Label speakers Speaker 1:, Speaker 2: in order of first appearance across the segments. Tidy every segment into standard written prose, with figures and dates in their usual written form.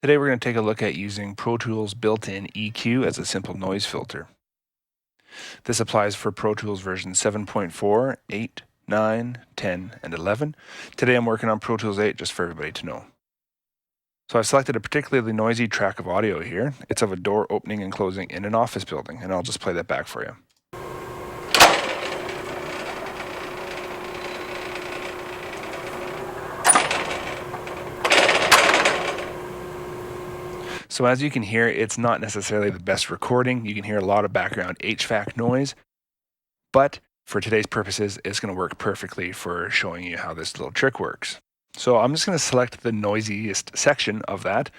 Speaker 1: Today we're going to take a look at using Pro Tools built-in EQ as a simple noise filter. This applies for Pro Tools version 7.4, 8, 9, 10, and 11. Today I'm working on Pro Tools 8 just for everybody to know. So I've selected a particularly noisy track of audio here. It's of a door opening and closing in an office building, and I'll just play that back for you. So as you can hear, it's not necessarily the best recording. You can hear a lot of background HVAC noise, but for today's purposes, it's going to work perfectly for showing you how this little trick works. So I'm just going to select the noisiest section of that.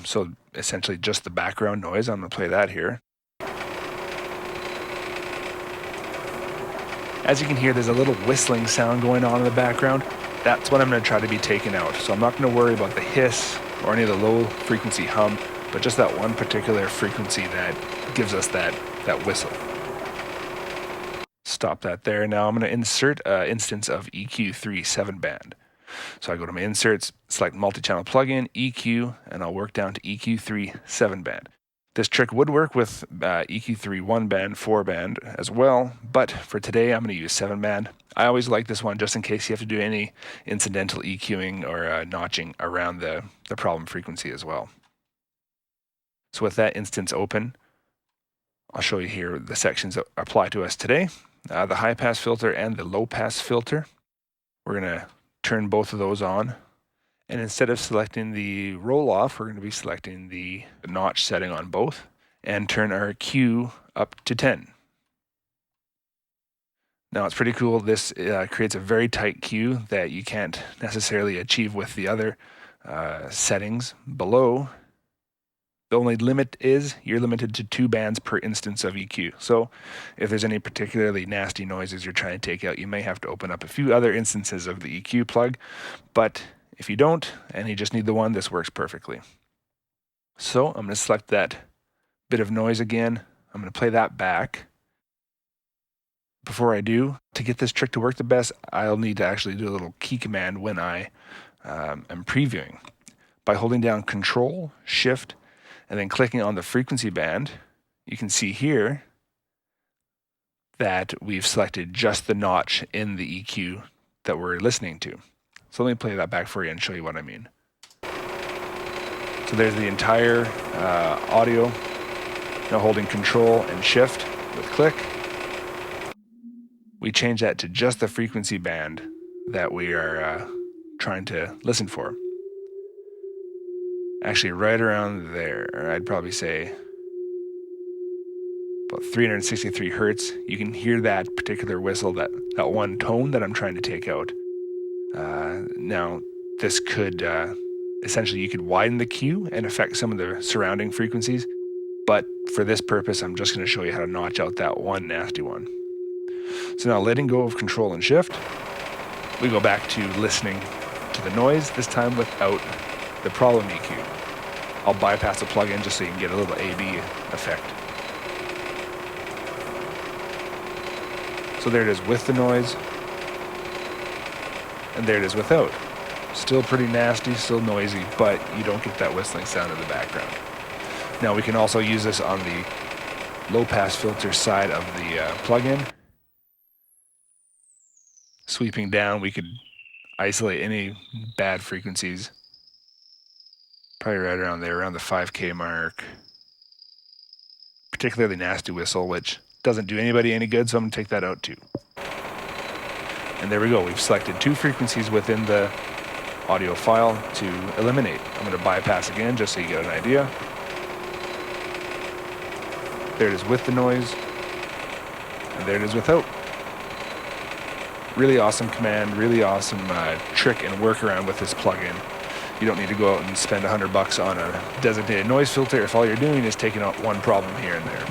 Speaker 1: So essentially just the background noise. I'm going to play that here. As you can hear, there's a little whistling sound going on in the background. That's what I'm going to try to be taken out. So I'm not going to worry about the hiss or any of the low frequency hum, but just that one particular frequency that gives us that whistle. Stop that there. Now I'm going to insert an instance of EQ3 7-band. So I go to my inserts, select multi-channel plugin, EQ, and I'll work down to EQ3 7-band. This trick would work with EQ3 1-band, 4-band as well, but for today I'm going to use 7-band. I always like this one just in case you have to do any incidental EQing or notching around the problem frequency as well. So with that instance open, I'll show you here the sections that apply to us today. The high pass filter and the low pass filter. We're going to turn both of those on. And instead of selecting the roll off, we're going to be selecting the notch setting on both and turn our Q up to 10. Now it's pretty cool. This creates a very tight Q that you can't necessarily achieve with the other settings below. The only limit is you're limited to 2 bands per instance of EQ. So if there's any particularly nasty noises you're trying to take out, you may have to open up a few other instances of the EQ plug. But if you don't, and you just need the one, this works perfectly. So I'm going to select that bit of noise again. I'm going to play that back. Before I do, to get this trick to work the best, I'll need to actually do a little key command when I am previewing. By holding down Control, Shift, and then clicking on the frequency band, you can see here that we've selected just the notch in the EQ that we're listening to. So let me play that back for you and show you what I mean. So there's the entire audio. Now holding Control and Shift with click, we change that to just the frequency band that we are trying to listen for. Actually, right around there, I'd probably say about 363 hertz. You can hear that particular whistle, that one tone that I'm trying to take out. Now, this could, essentially, you could widen the Q and affect some of the surrounding frequencies. But for this purpose, I'm just going to show you how to notch out that one nasty one. So now letting go of Control and Shift, we go back to listening to the noise, this time without the problem EQ. I'll bypass the plugin just so you can get a little A/B effect. So there it is with the noise, and there it is without. Still pretty nasty, still noisy, but you don't get that whistling sound in the background. Now we can also use this on the low pass filter side of the plugin. Sweeping down, we could isolate any bad frequencies. Probably right around there, around the 5K mark. Particularly nasty whistle, which doesn't do anybody any good, so I'm going to take that out too. And there we go. We've selected 2 frequencies within the audio file to eliminate. I'm going to bypass again just so you get an idea. There it is with the noise, and there it is without. Really awesome command, really awesome trick and workaround with this plugin. You don't need to go out and spend $100 on a designated noise filter if all you're doing is taking out one problem here and there.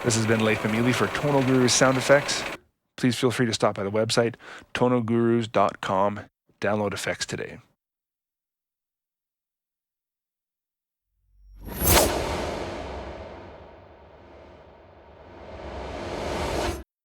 Speaker 1: This has been Latham Ely for Tonal Gurus Sound Effects. Please feel free to stop by the website, tonalgurus.com. Download effects today.